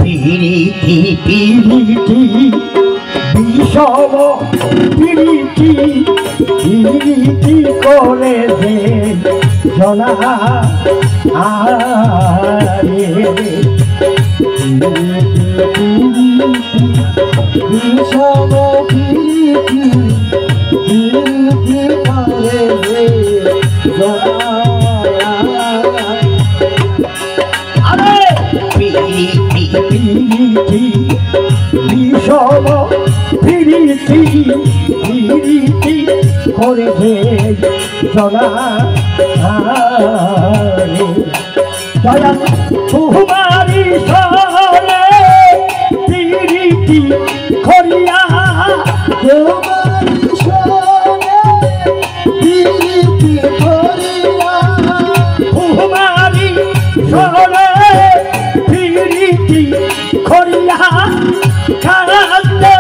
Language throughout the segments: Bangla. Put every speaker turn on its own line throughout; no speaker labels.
পিরিতি পিরিতি বিষম পিরিতি পিরিতি করে যে জনা আরে বিষম পিরিতি পিরিতি করে যে জনা আরে পিরিতি পিরিতি বিষম পিরিতি পিরিতি করে যে জনা দয়াল তোমারি সরে পিরিতি করিয়া তোমারি সরে পিরিতি করিয়া তোমারি সরে পিরিতি করিয়া কাঁদতে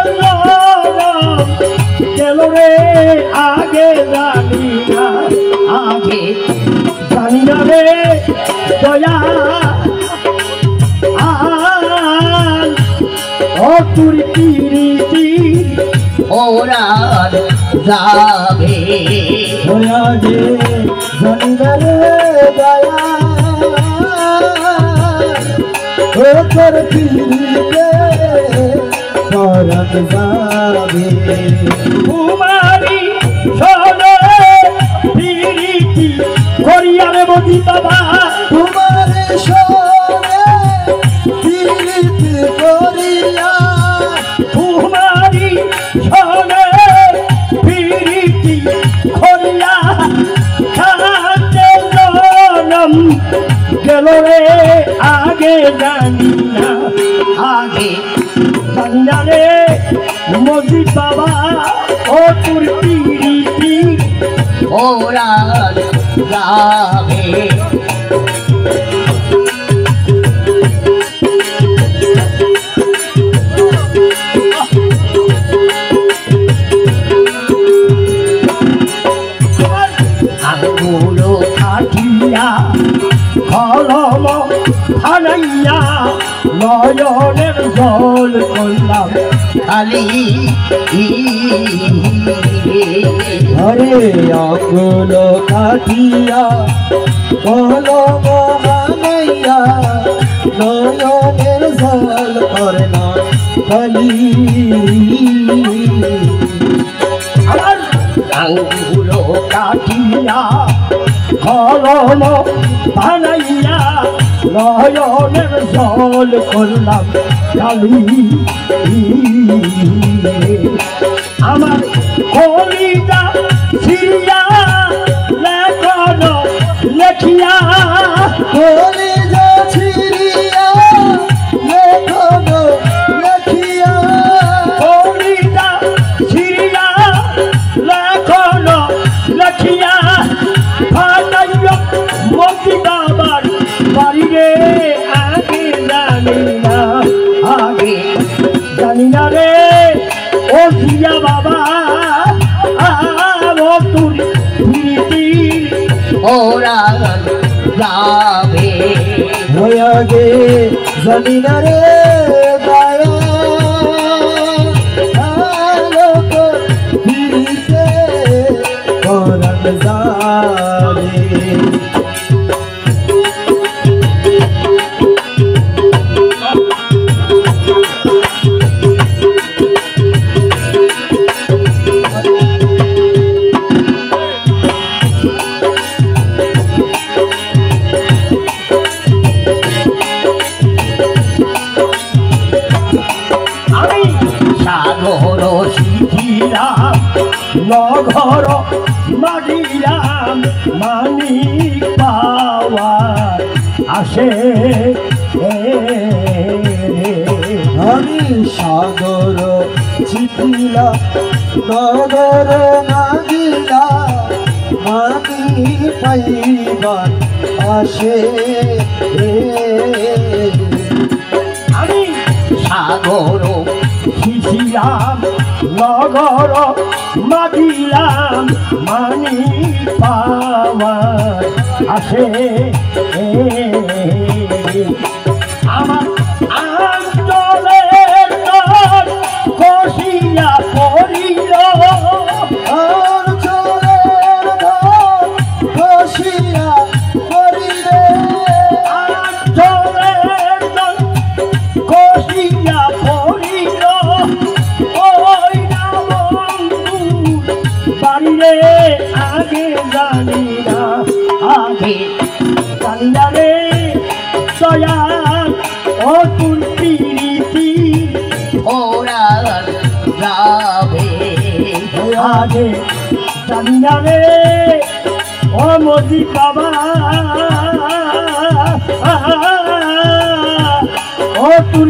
গেল রে আগে জানি না আগে জানি না রে দয়া ও তুর পিরিতি ওরা যাবে ওরা যে জানি না রে দয়া ও তোর পিরিতি ওরা যাবে কুমারী সনে পিরিতি করিয়া রে বদি বাবা তোমার সনে পিরিতি করিয়া কুমারী সনে পিরিতি করিয়া খাতে জনম গেল রে আগে জানি না আগে জানি না রে মোদি বাবা ও তোর পিরিতি ওরা যাবে আঙ্গুলো কাটিয়া কলম ফানাইয়া নয়নের জল করলাম খালি হরে আঙ্গুলো কাটিয়া কলম ফানাইয়া নয়নের জল করলাম খালি আমার আঙ্গুলো কাটিয়া কলম বানাইয়া নয়নের জল করলাম কালি আমার কলিজা ছিড়িয়া লেখন লেখিয়া কলিজা ছিড়িয়া লেখন লেখিয়া কলিজা ছিড়িয়া লেখন লেখিয়া ফাটাইয়া মতি বাবার বাড়িরে আগে জানি না আগে জানি না রে ও জিয়া বাবা ও তুর পিরিতি ওরা যাবে আগে জানি না রে দয়া লোক পিরিতে ওরা যাবে নঘর মাগিলাম মানিক পাওয়ার আসে আমি সাগর চিঠিলা নগর মাগিলা মানি পাইবার আসে আমি সাগর চিঠিলাম নগর মাগিলাম মানি পাওয়ার আসে আমার জানিনা রে দয়া ও তুল পিরিতি
ওরা যাবে
আগে জানিনা রে ও মোদি বাবা ও তুল